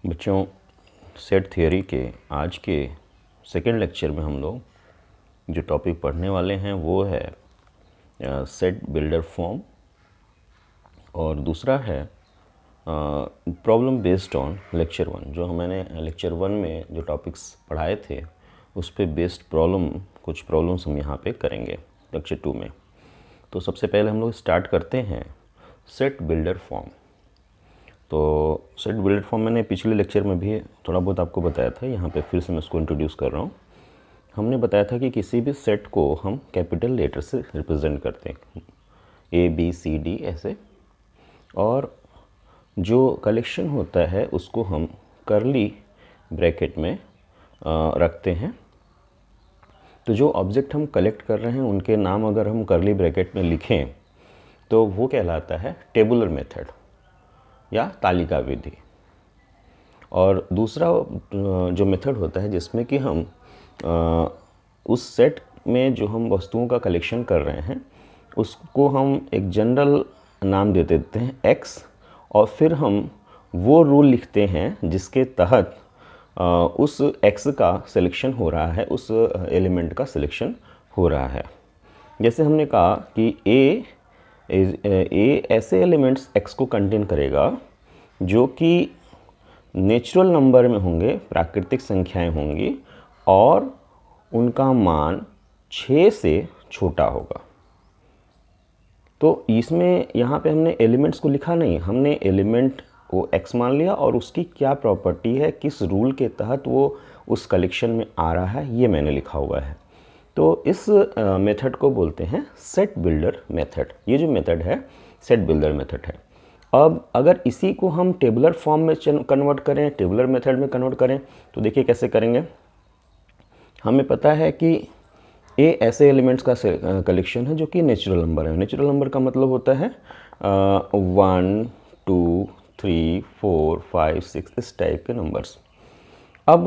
बच्चों, set theory के आज के सेकेंड लेक्चर में हम लोग जो टॉपिक पढ़ने वाले हैं वो है सेट बिल्डर फॉर्म और दूसरा है problem based on lecture one. जो मैंने लेक्चर वन में जो टॉपिक्स पढ़ाए थे उस पे बेस्ड कुछ प्रॉब्लम्स हम यहाँ पे करेंगे लेक्चर टू में। तो सबसे पहले हम लोग स्टार्ट करते हैं सेट बिल्डर फॉर्म। तो सेट बिल्डर फॉर्म मैंने पिछले लेक्चर में भी थोड़ा बहुत आपको बताया था, यहाँ पे फिर से मैं उसको इंट्रोड्यूस कर रहा हूँ। हमने बताया था कि किसी भी सेट को हम कैपिटल लेटर से रिप्रेजेंट करते हैं, ए बी सी डी ऐसे, और जो कलेक्शन होता है उसको हम कर्ली ब्रैकेट में रखते हैं। तो जो ऑब्जेक्ट हम कलेक्ट कर रहे हैं उनके नाम अगर हम कर्ली ब्रैकेट में लिखें तो वो कहलाता है टेबुलर मेथड या तालिका विधि। और दूसरा जो मेथड होता है जिसमें कि हम उस सेट में जो हम वस्तुओं का कलेक्शन कर रहे हैं उसको हम एक जनरल नाम दे देते हैं एक्स, और फिर हम वो रूल लिखते हैं जिसके तहत उस एक्स का सिलेक्शन हो रहा है, उस एलिमेंट का सिलेक्शन हो रहा है। जैसे हमने कहा कि ए ऐसे एलिमेंट्स एक्स को कंटेन करेगा जो कि नेचुरल नंबर में होंगे, प्राकृतिक संख्याएं होंगी, और उनका मान 6 से छोटा होगा। तो इसमें यहाँ पे हमने एलिमेंट्स को लिखा नहीं, हमने एलिमेंट को एक्स मान लिया और उसकी क्या प्रॉपर्टी है, किस रूल के तहत वो उस कलेक्शन में आ रहा है, ये मैंने लिखा हुआ है। तो इस मेथड को बोलते हैं सेट बिल्डर मेथड। ये जो मेथड है सेट बिल्डर मेथड है। अब अगर इसी को हम टेबुलर फॉर्म में कन्वर्ट करें, टेबुलर मेथड में कन्वर्ट करें, तो देखिए कैसे करेंगे। हमें पता है कि ए ऐसे एलिमेंट्स का कलेक्शन है जो कि नेचुरल नंबर है। नेचुरल नंबर का मतलब होता है 1 2 3 4 5 6 इस टाइप के नंबर्स। अब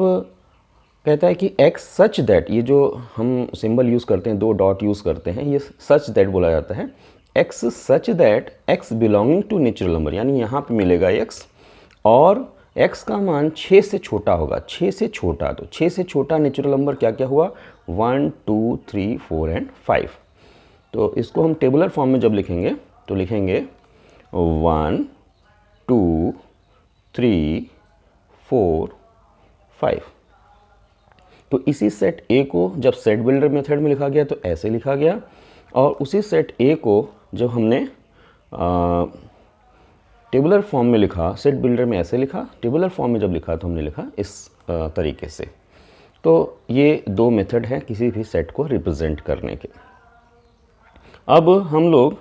कहता है कि x सच दैट, ये जो हम सिंबल यूज़ करते हैं, 2 डॉट यूज़ करते हैं, ये सच दैट बोला जाता है। x such that x belonging to natural number, यानी यहाँ पे मिलेगा x और x का मान 6 से छोटा होगा। 6 से छोटा, तो 6 से छोटा नेचुरल नंबर क्या क्या हुआ, 1 2 3 4 एंड 5। तो इसको हम टेबुलर फॉर्म में जब लिखेंगे तो लिखेंगे 1 2 3 4 5। तो इसी सेट ए को जब सेट बिल्डर मेथड में लिखा गया तो ऐसे लिखा गया, और उसी सेट ए को जब हमने टेबुलर फॉर्म में लिखा, सेट बिल्डर में ऐसे लिखा, टेबुलर फॉर्म में जब लिखा तो हमने लिखा इस तरीके से। तो ये दो मेथड हैं किसी भी सेट को रिप्रेजेंट करने के। अब हम लोग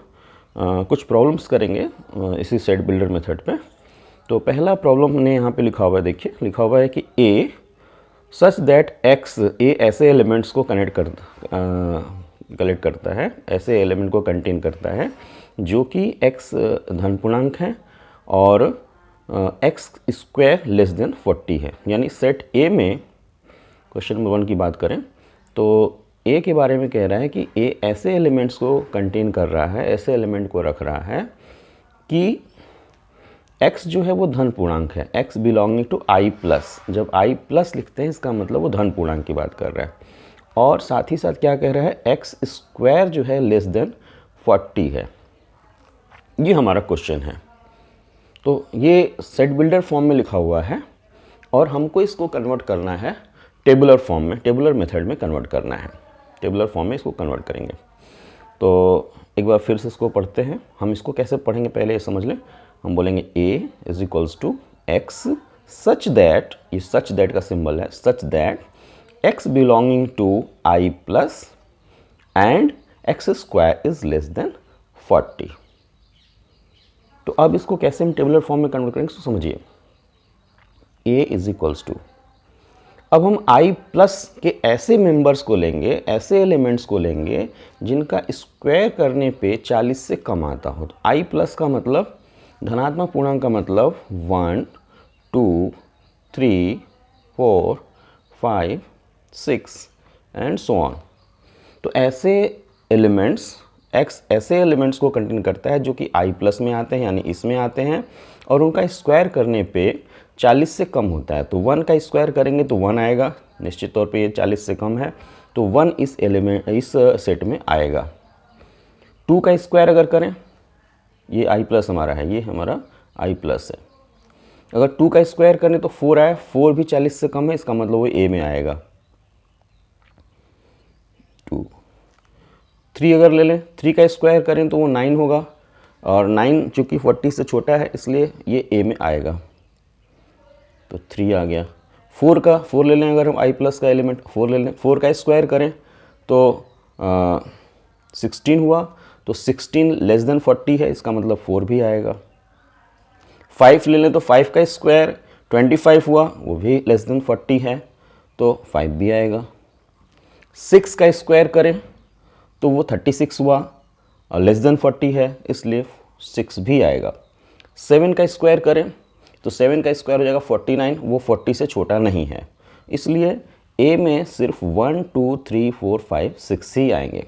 कुछ प्रॉब्लम्स करेंगे इसी सेट बिल्डर मेथड पे। तो पहला प्रॉब्लम हमने यहाँ पे लिखा हुआ है, देखिए लिखा हुआ है कि ए सच दैट एक्स, ए ऐसे एलिमेंट्स को कलेक्ट करता है, ऐसे एलिमेंट को कंटेन करता है जो कि एक्स धन पूर्णांक है और एक्स स्क्वायर लेस देन 40 है। यानी सेट ए में क्वेश्चन नंबर 1 की बात करें तो ए के बारे में कह रहा है कि ए ऐसे एलिमेंट्स को कंटेन कर रहा है, ऐसे एलिमेंट को रख रहा है कि x जो है वो धन पूर्णांक है, x belonging to i plus. जब i प्लस लिखते हैं इसका मतलब वो धन पूर्णांक की बात कर रहा है, और साथ ही साथ क्या कह रहा है, x स्क्वायर जो है लेस देन 40 है। ये हमारा क्वेश्चन है। तो ये सेट बिल्डर फॉर्म में लिखा हुआ है और हमको इसको कन्वर्ट करना है टेबुलर फॉर्म में, टेबुलर मेथड में कन्वर्ट करना है। टेबुलर फॉर्म में इसको कन्वर्ट करेंगे। तो एक बार फिर से इसको पढ़ते हैं। हम इसको कैसे पढ़ेंगे पहले ये समझ लें। हम बोलेंगे a is equals to x such that, ये सच दैट का सिंबल है, such that x belonging to i plus and x square is less than 40। तो अब इसको कैसे हम टेबुलर फॉर्म में कन्वर्ट करेंगे, तो समझिए a इज इक्वल्स टू, अब हम i प्लस के ऐसे मेंबर्स को लेंगे, ऐसे एलिमेंट्स को लेंगे जिनका स्क्वायर करने पे 40 से कम आता हो। तो i प्लस का मतलब धनात्मक पूर्णांक का मतलब 1 2 3 4 5 6 एंड सो ऑन। तो ऐसे एलिमेंट्स x ऐसे एलिमेंट्स को कंटेन करता है जो कि i प्लस में आते हैं, यानी इसमें आते हैं, और उनका स्क्वायर करने पे 40 से कम होता है, तो 1 का स्क्वायर करेंगे तो 1 आएगा, निश्चित तौर पे ये 40 से कम है तो 1 इस सेट में आएगा। 2 का स्क्वायर अगर करें, ये i प्लस हमारा है, ये हमारा i प्लस है, अगर 2 का स्क्वायर करें तो 4 आया, 4 भी 40 से कम है, इसका मतलब वो a में आएगा। 2 3 अगर ले लें, 3 का स्क्वायर करें तो वो 9 होगा, और 9 चूँकि 40 से छोटा है इसलिए ये a में आएगा, तो 3 आ गया। 4 ले लें, अगर हम i प्लस का एलिमेंट 4 ले लें, 4 का स्क्वायर करें तो 16 हुआ, तो 16 लेस देन 40 है, इसका मतलब 4 भी आएगा। 5 ले लें तो 5 का स्क्वायर 25 हुआ, वो भी लेस देन 40 है, तो 5 भी आएगा। 6 का स्क्वायर करें तो वो 36 हुआ और लेस देन 40 है, इसलिए 6 भी आएगा। 7 का स्क्वायर करें तो 7 का स्क्वायर हो जाएगा 49, वो 40 से छोटा नहीं है, इसलिए a में सिर्फ 1 2 3 4 5 6 ही आएंगे।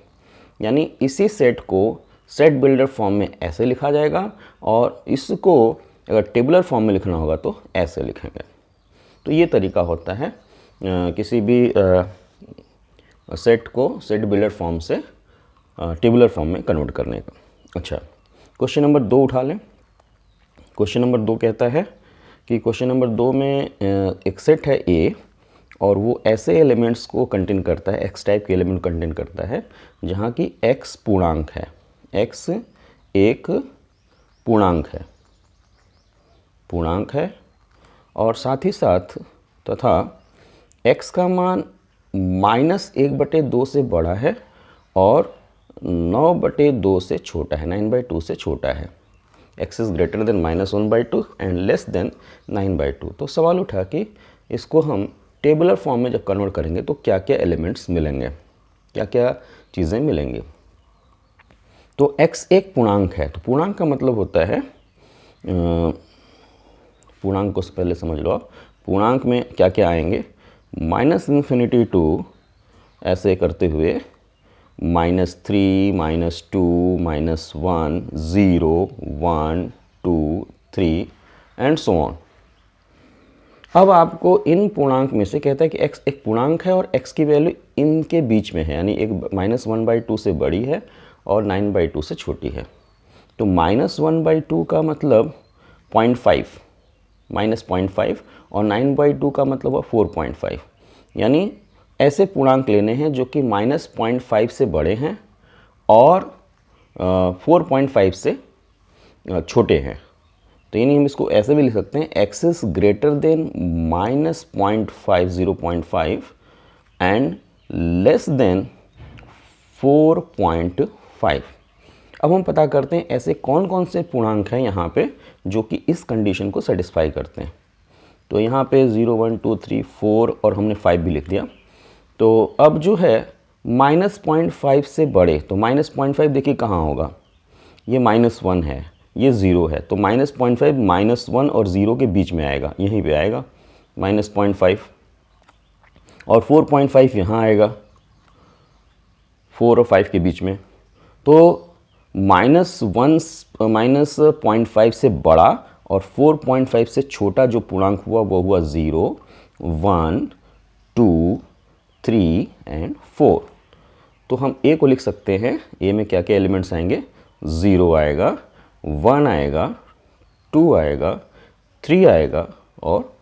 यानी इसी सेट को सेट बिल्डर फॉर्म में ऐसे लिखा जाएगा, और इसको अगर टेबुलर फॉर्म में लिखना होगा तो ऐसे लिखेंगे। तो ये तरीका होता है किसी भी सेट को सेट बिल्डर फॉर्म से टेबुलर फॉर्म में कन्वर्ट करने का। अच्छा, क्वेश्चन नंबर 2 उठा लें। क्वेश्चन नंबर 2 कहता है कि क्वेश्चन नंबर 2 में एक सेट है A, और वो ऐसे एलिमेंट्स को कंटेन करता है, x टाइप के एलिमेंट कंटेन करता है जहाँ की x पूर्णांक है, x एक पूर्णांक है, और साथ ही साथ तथा x का मान -1/2 से बड़ा है और 9/2 से छोटा है, 9/2 से छोटा है। x is greater than -1/2 and less than 9/2। तो सवाल उठा कि इसको हम टेबुलर फॉर्म में जब कन्वर्ट करेंगे तो क्या क्या एलिमेंट्स मिलेंगे, क्या क्या चीज़ें मिलेंगी। तो x एक पूर्णांक है, तो पूर्णांक का मतलब होता है, पूर्णांक को पहले समझ लो आप, पूर्णांक में क्या क्या आएंगे, -∞ टू ऐसे करते हुए -3 -2 -1 0 1 2 3 एंड सो ऑन। अब आपको इन पूर्णांक में से कहता है कि x एक पूर्णांक है और x की वैल्यू इनके बीच में है, यानी एक -1/2 से बड़ी है और 9/2 से छोटी है। तो -1/2 का मतलब 0.5 -0.5 और 9/2 का मतलब है 4.5, यानी ऐसे पूर्णांक लेने हैं जो कि -0.5 से बड़े हैं और 4.5 से छोटे हैं। तो यानी हम इसको ऐसे भी लिख सकते हैं, x is greater than -0.5 0.5 and less than 4.5। अब हम पता करते हैं ऐसे कौन कौन से पूर्णांक हैं यहाँ पे जो कि इस कंडीशन को सेटिस्फाई करते हैं। तो यहाँ पे 0 1 2 3 4 और हमने 5 भी लिख दिया। तो अब जो है -0.5 से बड़े, तो -0.5 देखिए कहाँ होगा, ये -1 है, ये 0 है, तो -0.5 -1 और 0 के बीच में आएगा, यहीं पे आएगा -0.5, और 4.5 यहाँ आएगा 4 और 5 के बीच में। तो -0.5 से बड़ा और 4.5 से छोटा जो पूर्णांक हुआ वो हुआ 0 1 2 3 एंड 4। तो हम a को लिख सकते हैं, a में क्या क्या एलिमेंट्स आएंगे, 0 आएगा, 1 आएगा, 2 आएगा, 3 आएगा और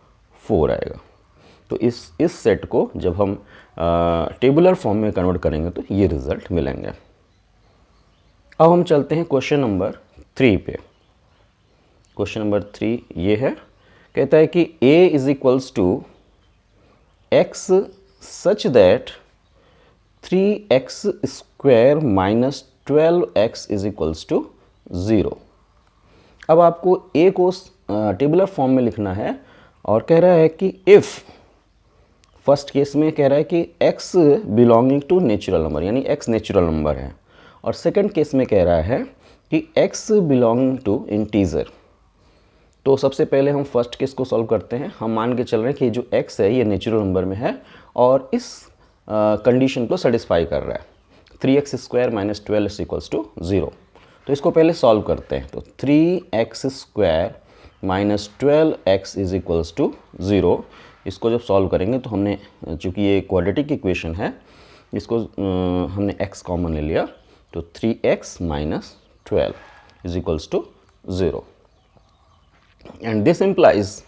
4 आएगा। तो इस सेट को जब हम टेबुलर फॉर्म में कन्वर्ट करेंगे तो ये रिजल्ट मिलेंगे। अब हम चलते हैं क्वेश्चन नंबर 3 पे। क्वेश्चन नंबर 3 ये है, कहता है कि a is equals to x such that 3x square minus 12x is equals to 0। अब आपको a को टेबुलर फॉर्म में लिखना है और कह रहा है कि इफ़, फर्स्ट केस में कह रहा है कि x belonging to natural number, यानी x नेचुरल नंबर है, और सेकंड केस में कह रहा है कि x बिलोंगिंग टू इंटीजर। तो सबसे पहले हम फर्स्ट केस को सॉल्व करते हैं। हम मान के चल रहे हैं कि जो x है ये नेचुरल नंबर में है और इस कंडीशन को सेटिस्फाई कर रहा है, 3x square minus 12 equals to 0। तो इसको पहले सॉल्व करते हैं। तो 3x square minus 12x is equals to 0। इसको जब सॉल्व करेंगे तो हमने, चूँकि ये क्वाड्रेटिक इक्वेशन है, इसको हमने x कॉमन ले लिया, तो 3x minus 12 is equals to 0 and this implies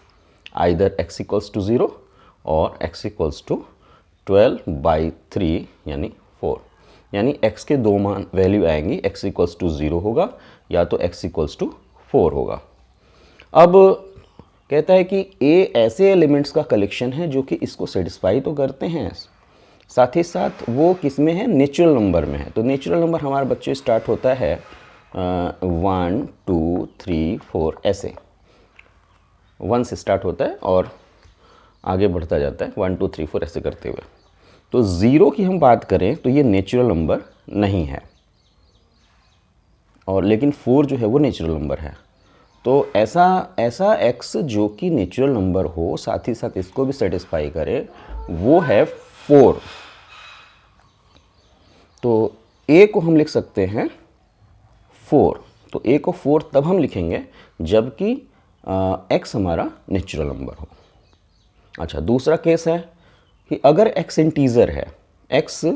either x equals to 0 और x इक्वल्स टू 12/3 यानी 4, यानी x के दो मान वैल्यू आएंगी, x इक्वल्स टू 0 होगा या तो x इक्वल्स टू 4 होगा। अब कहता है कि a ऐसे एलिमेंट्स का कलेक्शन है जो कि इसको सेटिस्फाई तो करते हैं, साथ ही साथ वो किस में है, नेचुरल नंबर में है। तो नेचुरल नंबर हमारे बच्चे स्टार्ट होता है 1 2 3 4 ऐसे 1 से स्टार्ट होता है और आगे बढ़ता जाता है 1 2 3 4 ऐसे करते हुए। तो 0 की हम बात करें तो ये नेचुरल नंबर नहीं है, और लेकिन 4 जो है वो नेचुरल नंबर है। तो ऐसा x जो कि नेचुरल नंबर हो, साथ ही साथ इसको भी सेटिस्फाई करे, वो है 4। तो a को हम लिख सकते हैं 4। तो a को 4 तब हम लिखेंगे जबकि x हमारा नेचुरल नंबर हो। अच्छा, दूसरा केस है कि अगर x इंटीजर है, x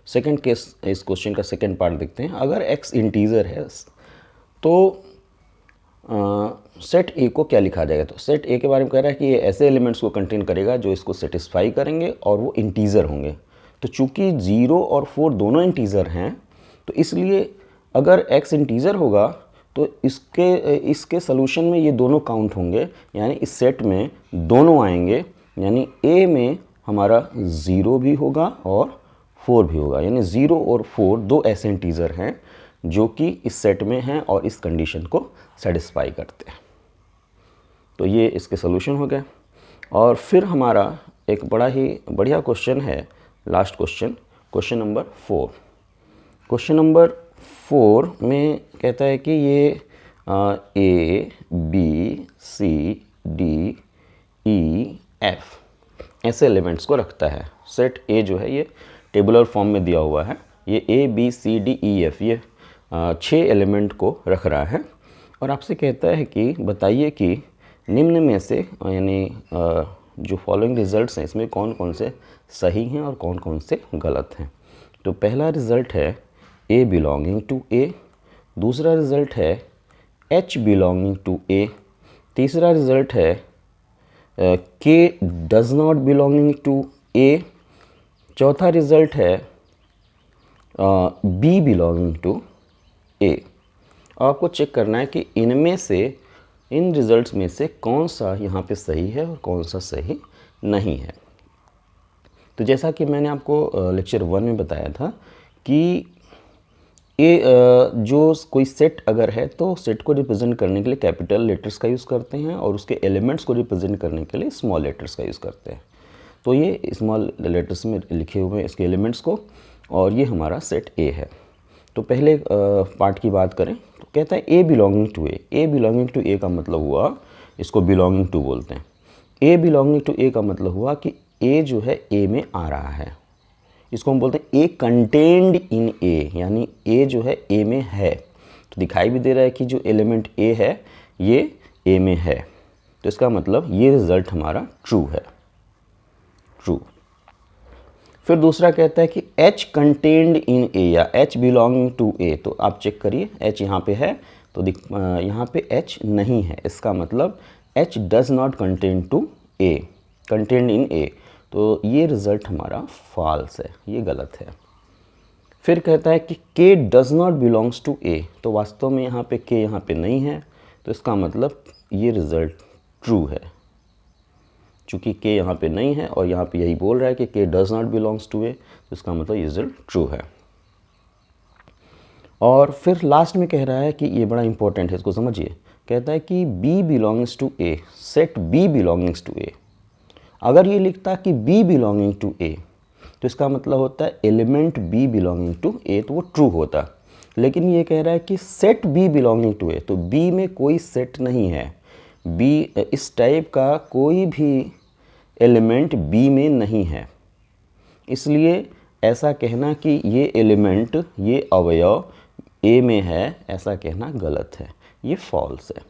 सेकंड केस, इस क्वेश्चन का सेकंड पार्ट देखते हैं। अगर x इंटीजर है तो सेट ए को क्या लिखा जाएगा, तो सेट ए के बारे में कह रहा है कि ये ऐसे एलिमेंट्स को कंटेन करेगा जो इसको सेटिस्फाई करेंगे और वो इंटीजर होंगे। तो चूंकि 0 और 4 दोनों इंटीजर हैं, तो इसलिए अगर x इंटीजर होगा तो इसके सोल्यूशन में ये दोनों काउंट होंगे, यानी इस सेट में दोनों आएंगे, यानी a में हमारा 0 भी होगा और 4 भी होगा, यानी 0 और 4 दो ऐसे इंटीजर हैं जो कि इस सेट में हैं और इस कंडीशन को सेटिस्फाई करते हैं। तो ये इसके सोल्यूशन हो गए। और फिर हमारा एक बड़ा ही बढ़िया क्वेश्चन है, last question, question number 4। Question number 4 में कहता है कि ये A B C D E F ऐसे एलिमेंट्स को रखता है। सेट A जो है ये टेबुलर फॉर्म में दिया हुआ है, ये A B C D E F ये 6 एलिमेंट को रख रहा है और आपसे कहता है कि बताइए कि निम्न में से, यानी जो फॉलोइंग रिजल्ट्स हैं इसमें कौन कौन से सही हैं और कौन कौन से गलत हैं। तो पहला रिज़ल्ट है A बिलोंगिंग टू A, दूसरा रिज़ल्ट है H बिलोंगिंग टू A, तीसरा रिज़ल्ट है K does not belonging to A, चौथा रिज़ल्ट है B बिलोंगिंग टू A। आपको चेक करना है कि इनमें से, इन रिजल्ट्स में से कौन सा यहाँ पे सही है और कौन सा सही नहीं है। तो जैसा कि मैंने आपको लेक्चर 1 में बताया था कि जो कोई सेट अगर है तो सेट को रिप्रेजेंट करने के लिए कैपिटल लेटर्स का यूज़ करते हैं और उसके एलिमेंट्स को रिप्रेजेंट करने के लिए स्मॉल लेटर्स का यूज़ करते हैं। तो ये स्मॉल लेटर्स में लिखे हुए हैं इसके एलिमेंट्स को, और ये हमारा सेट ए है। तो पहले पार्ट की बात करें तो कहता है A belonging to A. A belonging to A का मतलब हुआ, इसको बिलोंगिंग टू बोलते हैं। ए बिलोंगिंग टू ए का मतलब हुआ कि ए जो है ए में आ रहा है, इसको हम बोलते हैं ए कंटेन्ड इन ए, यानी ए जो है ए में है। तो दिखाई भी दे रहा है कि जो एलिमेंट ए है ये ए में है, तो इसका मतलब ये रिजल्ट हमारा ट्रू है, ट्रू। फिर दूसरा कहता है कि H कंटेन्ड इन ए या H बिलोंगिंग टू ए। तो आप चेक करिए H यहाँ पे है तो यहाँ पे H नहीं है, इसका मतलब H does not contain to A, contained in A. तो ये रिज़ल्ट हमारा फॉल्स है, ये गलत है। फिर कहता है कि K does not belongs to A. तो वास्तव में यहाँ पे K यहाँ पे नहीं है, तो इसका मतलब ये रिज़ल्ट ट्रू है। चूँकि K यहाँ पे नहीं है और यहाँ पे यही बोल रहा है कि K does not belongs to A, तो इसका मतलब ये रिजल्ट ट्रू है। और फिर लास्ट में कह रहा है कि ये बड़ा इंपॉर्टेंट है, इसको समझिए। कहता है कि B belongs to A, set B belongings to A. अगर ये लिखता कि B बिलोंगिंग टू ए, तो इसका मतलब होता है element B belonging to A, तो वो ट्रू होता। लेकिन ये कह रहा है कि set B belonging to A, तो B में कोई सेट नहीं है, B इस टाइप का कोई भी एलिमेंट B में नहीं है, इसलिए ऐसा कहना कि ये एलिमेंट, ये अवयव A में है, ऐसा कहना गलत है, ये फॉल्स है।